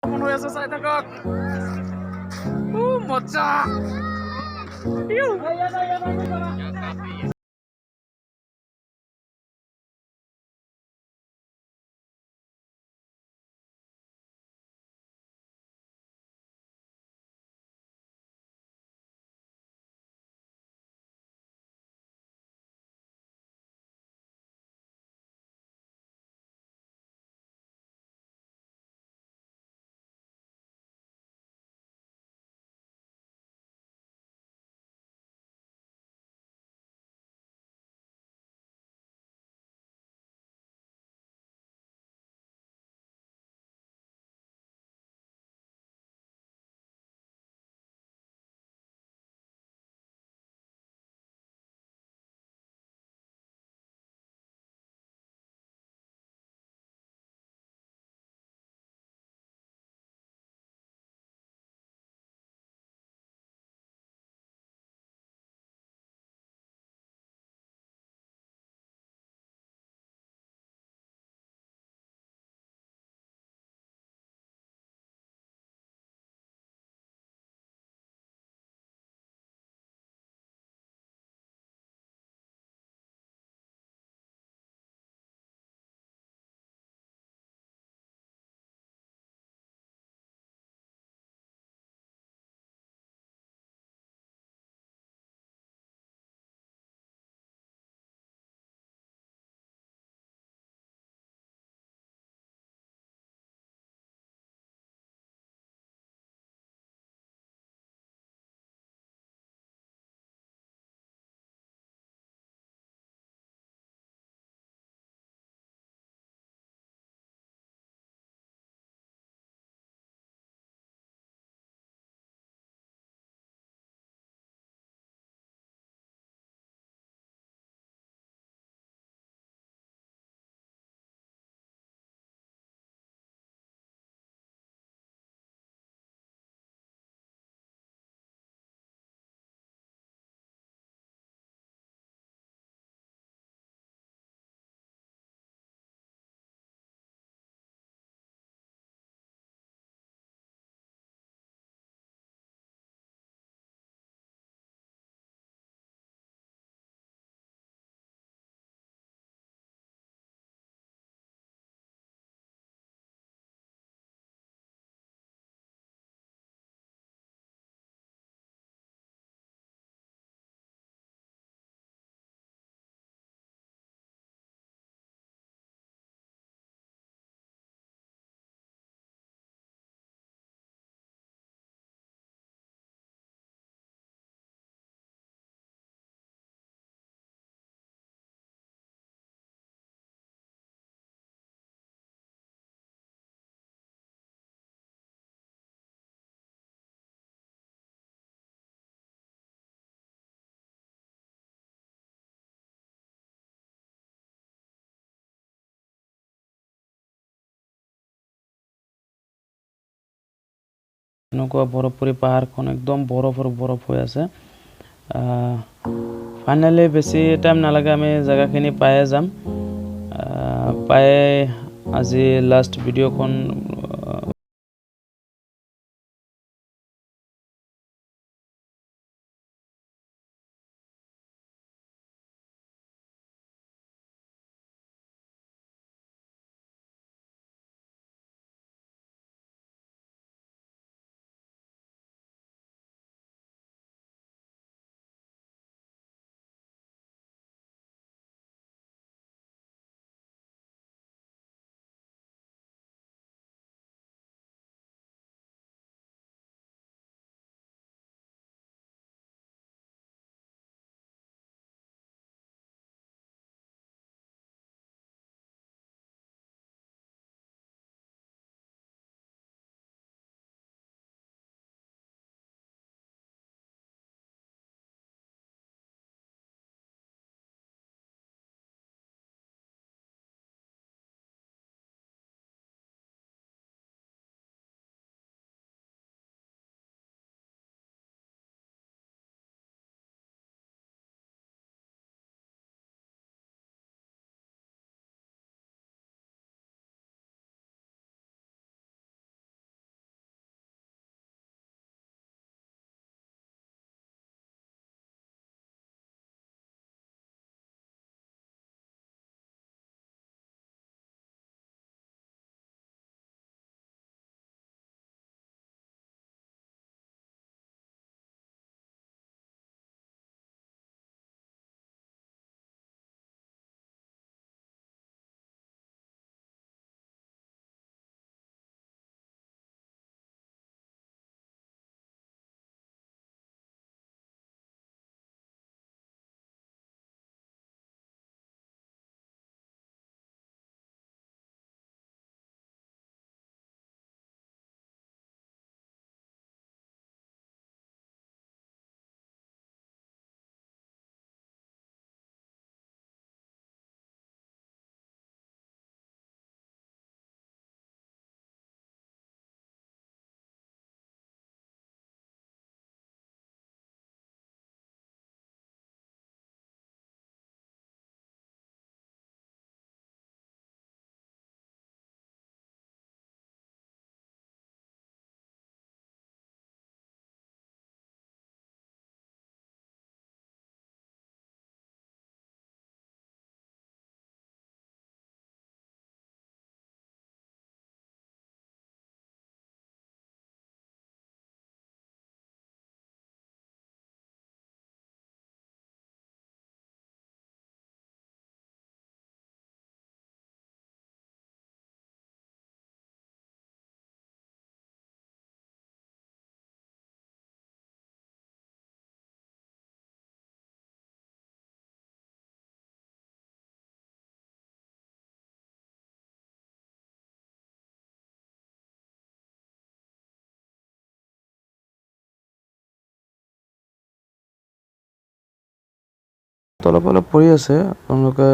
কেমন হয়েছে চাই থাকক মজা এনেকুৱা বৰফ পৰি পাহাৰখন একদম বৰফ হৈ আছে। ফাইনেলি বেছি টাইম নালাগে, আমি জেগাখিনি পায়ে যাম। পায়ে আজি লাষ্ট ভিডিঅ'খন অলপ অলপ পৰি আছে, আপোনালোকে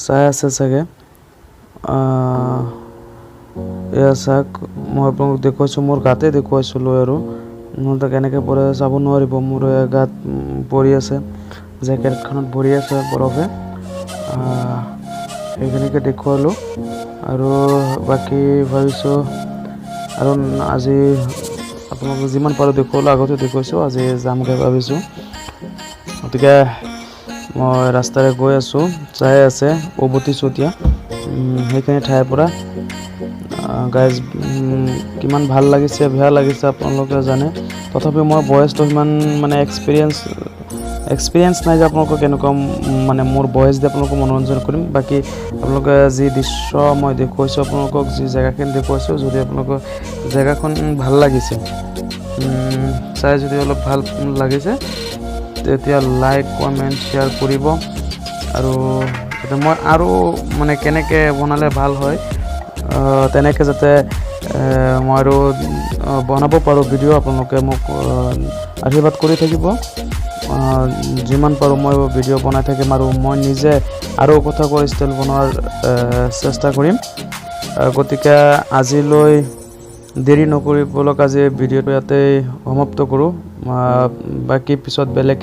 চাই আছে চাগে। এয়া চাওক, মই আপোনালোকক দেখুৱাইছোঁ, মোৰ গাতে দেখুৱাইছিলোঁ আৰু নহ'লে কেনেকৈ পৰে চাব নোৱাৰিব। মোৰ গাত পৰি আছে, জেকেটখনত ভৰি আছে বৰফে। সেইখিনিকে দেখুৱালোঁ আৰু বাকী ভাবিছোঁ আৰু আজি আপোনালোকক যিমান পাৰোঁ দেখুৱালোঁ, আগতে দেখুৱাইছোঁ, আজি যামগৈ ভাবিছোঁ। গতিকে মই ৰাস্তাৰে গৈ আছোঁ, চাই আছে উভতি চতিয়া সেইখিনি ঠাইৰ পৰা। গাইজ কিমান ভাল লাগিছে বেয়া লাগিছে আপোনালোকে জানে, তথাপিও মই ভইচটো সিমান মানে এক্সপিৰিয়েঞ্চ নাই যে আপোনালোকক কেনেকুৱা মানে মোৰ ভইচ দি আপোনালোকক মনোৰঞ্জন কৰিম। বাকী আপোনালোকে যি দৃশ্য মই দেখুৱাইছোঁ, আপোনালোকক যি জেগাখিনি দেখুৱাইছোঁ, যদি আপোনালোকৰ জেগাখন ভাল লাগিছে, চাই যদি অলপ ভাল লাগিছে, তেতিয়া লাইক কমেণ্ট শ্বেয়াৰ কৰিব। আৰু যাতে মই আৰু মানে কেনেকৈ বনালে ভাল হয়, তেনেকৈ যাতে মই আৰু বনাব পাৰোঁ ভিডিঅ', আপোনালোকে মোক আশীৰ্বাদ কৰি থাকিব। যিমান পাৰোঁ মই ভিডিঅ' বনাই থাকিম আৰু মই নিজে আৰু কথা কৈ ষ্টাইল বনোৱাৰ চেষ্টা কৰিম। গতিকে আজিলৈ দেৰি নকৰিবলক আজি ভিডিঅ'টো ইয়াতে সমাপ্ত কৰোঁ। বাকী পিছত বেলেগ